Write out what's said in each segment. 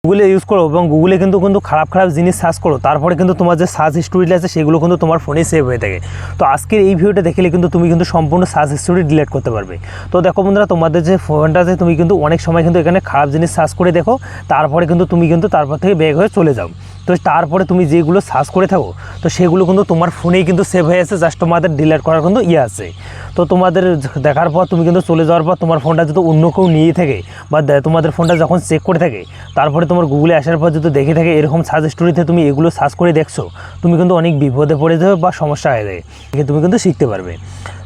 গুগলে ইউজ করো এবং গুগলে কিন্তু খারাপ জিনিস সার্চ করো, তারপরে কিন্তু তোমার যে সার্চ হিস্টোরিটা আছে সেগুলো কিন্তু তোমার ফোনে সেভ হয়ে থাকে। তো আজকের এই ভিডিওটা দেখলে কিন্তু তুমি কিন্তু সম্পূর্ণ সার্চ হিস্টোরি ডিলিট করতে পারবে। তো দেখো বন্ধুরা, তোমাদের যে ফোনটা আছে তুমি কিন্তু অনেক সময় কিন্তু এখানে খারাপ জিনিস সার্চ করে দেখো, তারপরে কিন্তু তুমি কিন্তু তারপর থেকে ব্যাক হয়ে চলে যাও। তো তারপরে তুমি যেগুলো সার্চ করে থাকো তো সেগুলো কিন্তু তোমার ফোনেই কিন্তু সেভ হয়ে আছে, জাস্ট তোমাদের ডিলিট করার কিন্তু আছে। তো তোমাদের দেখার পর তুমি কিন্তু চলে যাওয়ার পর তোমার ফোনটা যদি অন্য কেউ নিয়ে থাকে বা তোমাদের ফোনটা যখন চেক করে থাকে, তারপরে তোমার গুগলে আসার পর যদি দেখে থাকে এরকম সার্চ হিস্টোরিতে তুমি এগুলো সার্চ করে দেখছো, তুমি কিন্তু অনেক বিপদে পড়ে যাবে বা সমস্যা হয়ে যায়, তুমি কিন্তু শিখতে পারবে।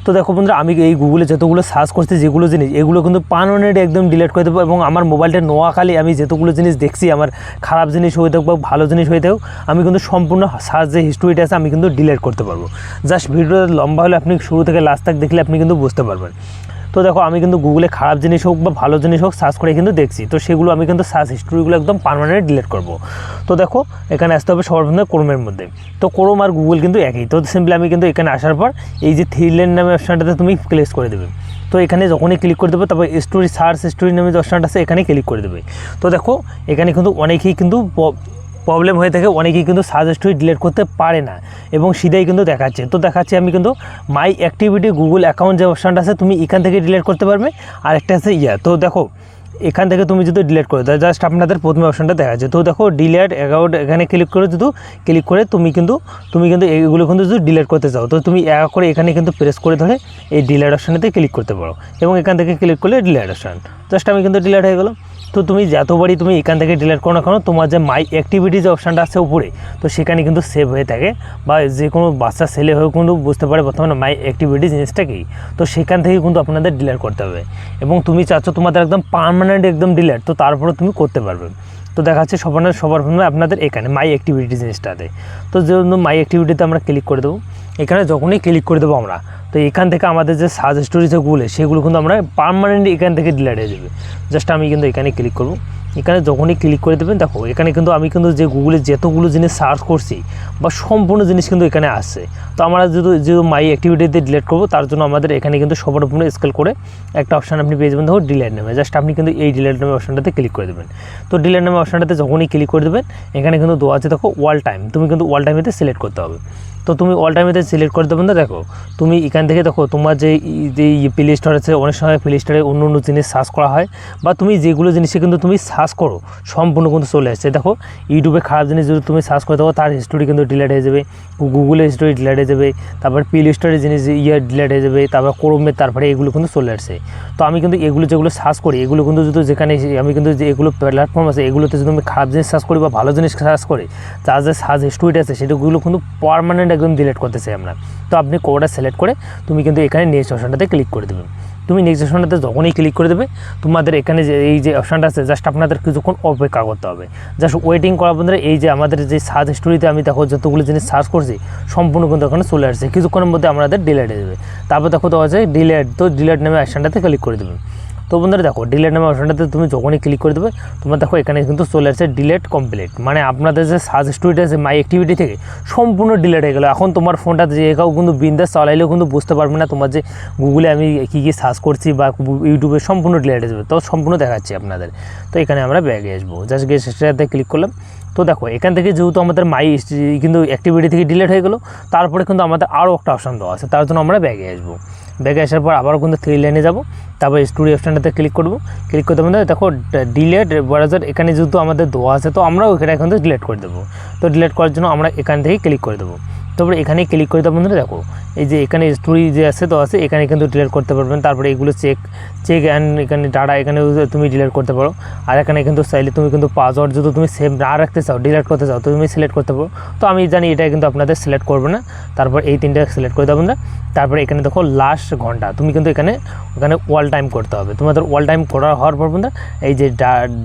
তো দেখো বন্ধুরা, আমি এই গুগলে যতগুলো সার্চ করছি যেগুলো জিনিস এগুলো কিন্তু পার্মানেন্ট একদম ডিলিট করে দেবো। এবং আমার মোবাইলটা নোয়াখালী আমি যতগুলো জিনিস দেখছি, আমার খারাপ জিনিস হয়ে থাকুক বা ভালো জিনিস হয়ে থাকুক, আমি কিন্তু সম্পূর্ণ সার্চ যে হিস্টোরিটা আছে আমি কিন্তু ডিলিট করতে পারবো। জাস্ট ভিডিওটা লম্বা হলে আপনি শুরু থেকে লাস্ট তক দেখলে আপনি কিন্তু বুঝতে পারবেন। তো দেখো, আমি কিন্তু গুগলে খারাপ জিনিস হোক বা ভালো জিনিস হোক সার্চ করে কিন্তু দেখছি, তো সেগুলো আমি কিন্তু সার্চ হিস্টোরিগুলো একদম পার্মানেন্ট ডিলিট করব। তো দেখো, এখানে আসতে হবে সবার প্রথমে ক্রোমের মধ্যে। তো ক্রোম আর গুগল কিন্তু একই। তো সিম্পলি আমি কিন্তু এখানে আসার পর এই যে থ্রি লাইন নামে অপশানটাতে তুমি ক্লিক করে দেবে। তো এখানে যখনই ক্লিক করে দেবে তারপর স্টোরি সার্চ স্টোরি নামে যে অপশানটা আছে এখানে ক্লিক করে দেবে। তো দেখো, এখানে কিন্তু অনেকেই কিন্তু প্রবলেম হয়ে থাকে, অনেকেই কিন্তু সার্চ হিস্টোরি ডিলিট করতে পারে না এবং সিধাই কিন্তু দেখাচ্ছে। তো দেখাচ্ছি আমি কিন্তু মাই অ্যাক্টিভিটি গুগল অ্যাকাউন্ট যে অপশানটা আছে তুমি এখান থেকে ডিলিট করতে পারবে। আর একটা আছে তো দেখো, এখান থেকে তুমি যদি ডিলিট করে দাও, জাস্ট আপনাদের প্রথমে অপশানটা দেখাচ্ছে। তো দেখো, ডিলিট অ্যাকাউন্ট এখানে ক্লিক করে ক্লিক করে তুমি কিন্তু এইগুলো কিন্তু যদি ডিলিট করতে চাও তো তুমি এক করে এখানে কিন্তু প্রেস করে ধরে এই ডিলিট অপশানেতে ক্লিক করতে পারো এবং এখান থেকে ক্লিক করলে ডিলিট অপশান, জাস্ট আমি কিন্তু ডিলিট হয়ে গেলো। তো তুমি যতবারই তুমি এখান থেকে ডিলিট করো না কেন, তোমার যে মাই অ্যাক্টিভিটি যে অপশানটা আছে উপরে, তো সেখানে কিন্তু সেভ হয়ে থাকে। বা যে কোনো বাচ্চা ছেলে হয়েও কিন্তু বুঝতে পারে বর্তমানে মাই অ্যাক্টিভিটি জিনিসটা কী। তো সেখান থেকে কিন্তু আপনাদের ডিলিট করতে হবে এবং তুমি চাচ্ছ তোমাদের একদম পার্মানেন্ট একদম ডিলিট, তো তারপরে তুমি করতে পারবে। তো দেখাচ্ছে সবার প্রথমে আপনাদের এখানে মাই অ্যাক্টিভিটি জিনিসটাতে। তো যেহেতু মাই অ্যাক্টিভিটিতে আমরা ক্লিক করে দেবো, এখানে যখনই ক্লিক করে দেবো আমরা, তো এখান থেকে আমাদের যে সার্চ হিস্টোরি যেগুলো সেগুলো কিন্তু আমরা পার্মানেন্টলি এখান থেকে ডিলিট হয়ে যাবে। জাস্ট আমি কিন্তু এখানে ক্লিক করব। এখানে যখনই ক্লিক করে দেবেন, দেখো এখানে কিন্তু আমি কিন্তু যে গুগলে যতগুলো জিনিস সার্চ করছি বা সম্পূর্ণ জিনিস কিন্তু এখানে আসছে। তো আমরা যেহেতু মাই অ্যাক্টিভিটিতে ডিলিট করবো, তার জন্য আমাদের এখানে কিন্তু সবার উপরে স্কেল করে একটা অপশান আপনি পেয়ে যাবেন, দেখো ডিলিট নেমে। জাস্ট আপনি কিন্তু এই ডিলিট নামে অপশানটাতে ক্লিক করে দেবেন। তো ডিলিট নামে অপশানটাতে যখনই ক্লিক করে দেবেন, এখানে কিন্তু দেওয়া আছে দেখো ওয়াল টাইম, তুমি কিন্তু ওয়াল টাইমেতে সিলেক্ট করতে হবে। তো তুমি অল টাইমেতে সিলেক্ট করে দেবেন। না দেখো, তুমি এখান থেকে দেখো তোমার যে প্লে স্টোর আছে, অনেক সময় প্লে স্টোরে অন্য অন্য জিনিস সার্চ করা হয় বা তুমি যেগুলো জিনিসে কিন্তু তুমি সার্চ করো সম্পূর্ণ কিন্তু চলে আসছে। দেখো, ইউটিউবে খারাপ জিনিস যদি তুমি সার্চ করে থাকো তার হিস্টোরি কিন্তু ডিলিট হয়ে যাবে, গুগলের হিস্টোরি ডিলিট হয়ে যাবে, তারপর প্লে স্টোরের জিনিস ডিলিট হয়ে যাবে, তারপর ক্রোমের, তারপরে এগুলো কিন্তু চলে আসছে। তো আমি কিন্তু এগুলো যেগুলো সার্চ করি এগুলো কিন্তু যদি যেখানে আমি কিন্তু যে এগুলো প্ল্যাটফর্ম আছে এগুলোতে যদি আমি খারাপ জিনিস সার্চ করি বা ভালো জিনিস সার্চ করি, তার যে সার্চ হিস্টোরিটা আছে সেটাগুলো কিন্তু পার্মানেন্ট একদম ডিলিট করতে চাই আমরা। তো আপনি কোডটা সিলেক্ট করে তুমি কিন্তু এখানে নেক্সট অপশানটাতে ক্লিক করে দেবেন। তুমি নেক্সট অপশানটাতে যখনই ক্লিক করে দেবে, তোমাদের এখানে যে এই যে অপশানটা আছে জাস্ট আপনাদের কিছুক্ষণ অপেক্ষা করতে হবে। জাস্ট ওয়েটিং করার পরে এই যে আমাদের যে সার্চ হিস্টোরিতে আমি দেখো যতগুলো জিনিস সার্চ করছি সম্পূর্ণ কিন্তু এখানে চলে আসছে, কিছুক্ষণের মধ্যে আমাদের ডিলিট হয়ে যাবে। তারপর দেখো দেওয়া আছে ডিলিট, তো ডিলিট নামে অপশানটাতে ক্লিক করে দেবেন। তো বন্ধুরা দেখো, ডিলিট নামে অপশানটাতে তুমি যখনই ক্লিক করে দেবে, তোমার দেখো এখানে কিন্তু চলে আসছে ডিলিট কমপ্লিট, মানে আপনাদের যে সার্চ হিস্টোরিটা আছে মাই অ্যাক্টিভিটি থেকে সম্পূর্ণ ডিলিট হয়ে গেলো। এখন তোমার ফোনটা যে কেউ কিন্তু বিন্দাস চালাইলেও কিন্তু বুঝতে পারবে না তোমার যে গুগলে আমি কী কী সার্চ করছি বা ইউটিউবে সম্পূর্ণ ডিলিট হয়ে যাবে। তো সম্পূর্ণ দেখাচ্ছি আপনাদের। তো এখানে আমরা ব্যাগে আসবো, জাস্ট গিয়ে সেটাতে ক্লিক করলাম। তো দেখো, এখান থেকে যেহেতু আমাদের মাই কিন্তু অ্যাক্টিভিটি থেকে ডিলিট হয়ে গেলো, তারপরে কিন্তু আমাদের আরও একটা অপশান দেওয়া আছে, তার জন্য আমরা ব্যাগে আসবো। ব্যাগে আসার পর আবারও কিন্তু থ্রি লাইনে যাবো, তারপর স্টোরি অপশানটাতে ক্লিক করবো। ক্লিক করতে আমাদের দেখো ডিলিট ব্রাউজার এখানে যেহেতু আমাদের দেওয়া আছে, তো আমরাও এখানে এখন ডিলিট করে দেবো। তো ডিলিট করার জন্য আমরা এখান থেকেই ক্লিক করে দেবো। তারপরে এখানে ক্লিক করে দেবো। বন্ধুরা দেখো, এই যে এখানে স্টোরি যে আছে তো আছে, এখানে কিন্তু ডিলিট করতে পারবেন। তারপরে এগুলো চেক অ্যান্ড এখানে ডাটা এখানে তুমি ডিলিট করতে পারো। আর এখানে কিন্তু চাইলে তুমি কিন্তু পাসওয়ার্ড যদি তুমি সেভ না রাখতে চাও, ডিলিট করতে চাও, তো তুমি সিলেক্ট করতে পারো। তো আমি জানি এটা কিন্তু আপনাদের সিলেক্ট করবে না। তারপর এই তিনটা সিলেক্ট করে দেবো না। তারপরে এখানে দেখো লাস্ট ঘন্টা, তুমি কিন্তু ওখানে ওয়াল টাইম করতে হবে। তোমাদের ওয়াল টাইম করা হওয়ার পর বন্ধুরা এই যে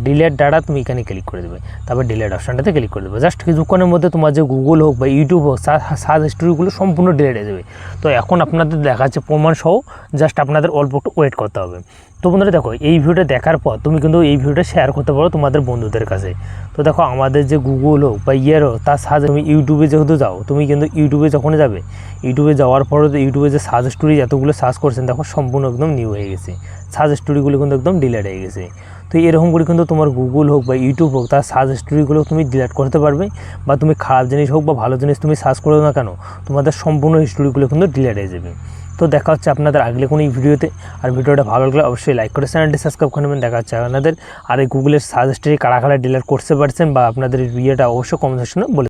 ডিলিট ডাটা তুমি এখানে ক্লিক করে দেবে। তারপর ডিলিট অপশানটাতে ক্লিক করে দেবে। জাস্ট কিছুক্ষণের মধ্যে তোমার যে গুগল হোক বা ইউটিউব হোক সার্চ হিস্টোরিগুলো সম্পূর্ণ ডিলিট হয়ে যাবে। তো এখন আপনাদের দেখাচ্ছে প্রমাণ সহ, জাস্ট আপনাদের অল্প একটু ওয়েট করতে হবে। তো বন্ধুরা দেখো, এই ভিডিওটা দেখার পর তুমি কিন্তু এই ভিডিওটা শেয়ার করতে পারো তোমাদের বন্ধুদের কাছে। তো দেখো, আমাদের যে গুগল হোক বা হোক তার সার্চ তুমি ইউটিউবে যেহেতু যাও, তুমি কিন্তু ইউটিউবে যখনই যাবে, ইউটিউবে যাওয়ার পরে ইউটিউবে যে সার্চ স্টোরি এতগুলো সার্চ করছেন দেখো সম্পূর্ণ একদম নিউ হয়ে গেছে, সার্চ স্টোরিগুলো কিন্তু একদম ডিলিট হয়ে গেছে। তো এরকম করে কিন্তু তোমার গুগল হোক বা ইউটিউব হোক তার সার্চ হিস্ট্রিগুলো তুমি ডিলিট করতে পারবে, বা তুমি খারাপ জিনিস হোক বা ভালো জিনিস তুমি সার্চ করো না কেন তোমাদের সম্পূর্ণ হিস্ট্রিগুলো কিন্তু ডিলিট হয়ে যাবে। তো দেখা হচ্ছে আপনাদের আগলে কোনো এই ভিডিওতে। আর ভিডিওটা ভালো লাগলে অবশ্যই লাইক করে চ্যানেলটি সাবস্ক্রাইব করে নেবেন। দেখা হচ্ছে আপনাদের আর এই গুগলের সার্চ হিস্ট্রি কারা কারা ডিলিট করতে পারছেন বা আপনাদের ইয়েটা অবশ্যই কমেন্ট সেকশনে বলে